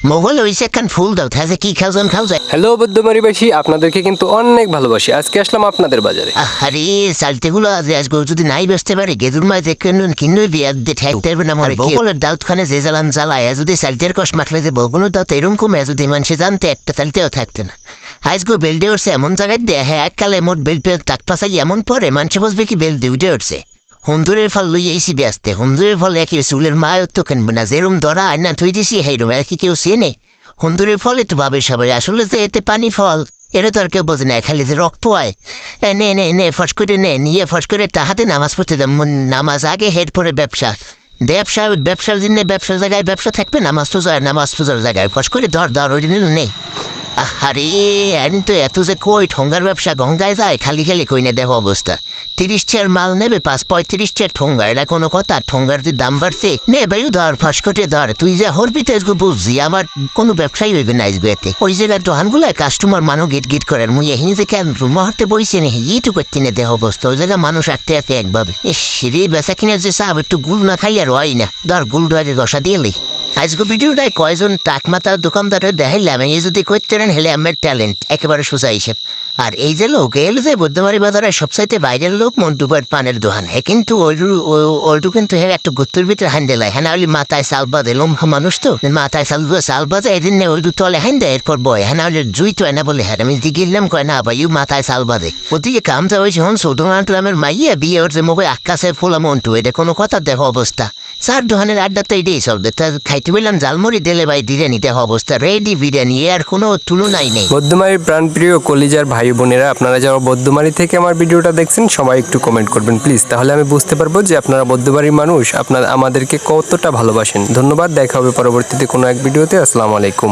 মোগল হইছে একখান ফুল দাও তাতে কি খাওজন খাও যায়। হ্যালো বৌদ্ধমারিবাসী, আপনাদেরকে কিন্তু অনেক ভালোবাসি। আজকে আসলাম আপনাদের বাজারে। আরে চালতেগুলো আজকে যদি নাই বেচতে পারি গেদুর মায় কিনে বিয়ার দিয়ে ঠেকতে পারবে না মরে বগলের দাউত খানে যে জ্বালান জ্বালায় যদি চালতের কষ মাখলে যে বগল দাউত এরকম কমে যদি মানুষে জানতে একটা চালতেও থাকতে না। আজকে বেল্টে উঠছে এমন জায়গায় দেয় হ্যাঁ এককালে মোট বেল্ট তাক পাশাই এমন পরে মানুষে বসবে কি বেল্ট দিয়ে উঠে উঠছে। হুন্দুরের ফল লই আইসি ব্যস্তে হুন্দুরের ফল একই চুলের মায় তো কিনবে না যেরম ধরা আয়না থই দিছি হেরম আর কি কেউ চেনে। হুন্দুরের ফল একটু ভাবে সবাই আসলে যে এতে পানি ফল এটা তো আর কেউ বোঝে না খালি যে রক্ত হয়। নে নে নে ফস করে নে নিয়ে ফস করে তাহাতে নামাজ পড়তে দাম নামাজ আগে হেড পরে ব্যবসা ব্যবসার জন্য ব্যবসার জায়গায় ব্যবসা থাকবে নামাজ তো যায় নামাজ পূজার জায়গায় ফস করে ধর ওই দিন নেই। আরে আমি তো এত যে কই ঠোঙ্গার ব্যবসা গঙ্গায় যায় খালি খালি কই না দেখো অবস্থা। 30 চেয়ার মাল নেবে 35 চেয়ার ঠোঙ্গা এটা কোনো কথা ঠোঙ্গার যে দাম বাড়ছে নে ভাই ধর ফাঁস করে ধর তুই যা হরবি তো আজকে বুঝছি আমার কোনো ব্যবসায়ী হইবে না আজকে এতে ওই জায়গার দোকানগুলো কাস্টমার মানুষ গিট গিট করেন মুই এখানে যে কেন মুহূর্তে বইছে না ইটু করতে না দেহ অবস্থা ওই জায়গায় মানুষ আটতে আটতে একভাবে সিঁড়ি বেচা কিনে যে চাপ একটু গুল না খাই আর হয় না ধর গুল ধরে দশা দিয়েলি। আজকে ভিডিওটায় কয়জন টাকমাতার দোকানদারের দেখাইলাম এই যদি করতে নেন হেলে আমার ট্যালেন্ট একেবারে সোজা হিসেব। আর এই যে লোক এল যে বুদ্ধমারি বাজারে সবচাইতে বাইরের লোক মন্টুবার পানের দোকান হ্যাঁ কিন্তু ওইটু কিন্তু হ্যাঁ একটা গুত্তর ভিতরে হ্যান্ডেলায় হ্যাঁ নাহলে মাথায় চাল বাঁধে লম্বা মানুষ তো মাথায় চাল বাজে এদিন নে ওই তলে হ্যান্ডে এরপর বয় হ্যাঁ নাহলে জুই তো না বলে হ্যাঁ আমি দিগিলাম কয় না ভাই মাথায় চাল বাঁধে ওদিকে কামটা হয়েছে হন সৌদনামের মাইয়া বিয়ে হচ্ছে মুখে আকাশের ফোলা মন্টু এটা কোনো কথা দেখো অবস্থা। চার দোকানের আড্ডা তো এটাই চলবে তা খাইতে বললাম জালমুড়ি দিলে ভাই বিরিয়ানি দেখো অবস্থা রেডি বিরিয়ানি আর কোনো তুলনাই নেই। বৌদ্ধমারির প্রাণপ্রিয় কলিজার ভাই বোনেরা, আপনারা যারা বৌদ্ধমারি থেকে আমার ভিডিওটা দেখছেন সবাই একটু কমেন্ট করবেন প্লিজ, তাহলে আমি বুঝতে পারবো যে আপনারা বৌদ্ধমারির মানুষ, আপনারা আমাদেরকে কতটা ভালোবাসেন। ধন্যবাদ, দেখা হবে পরবর্তীতে কোনো এক ভিডিওতে। আসসালামু আলাইকুম।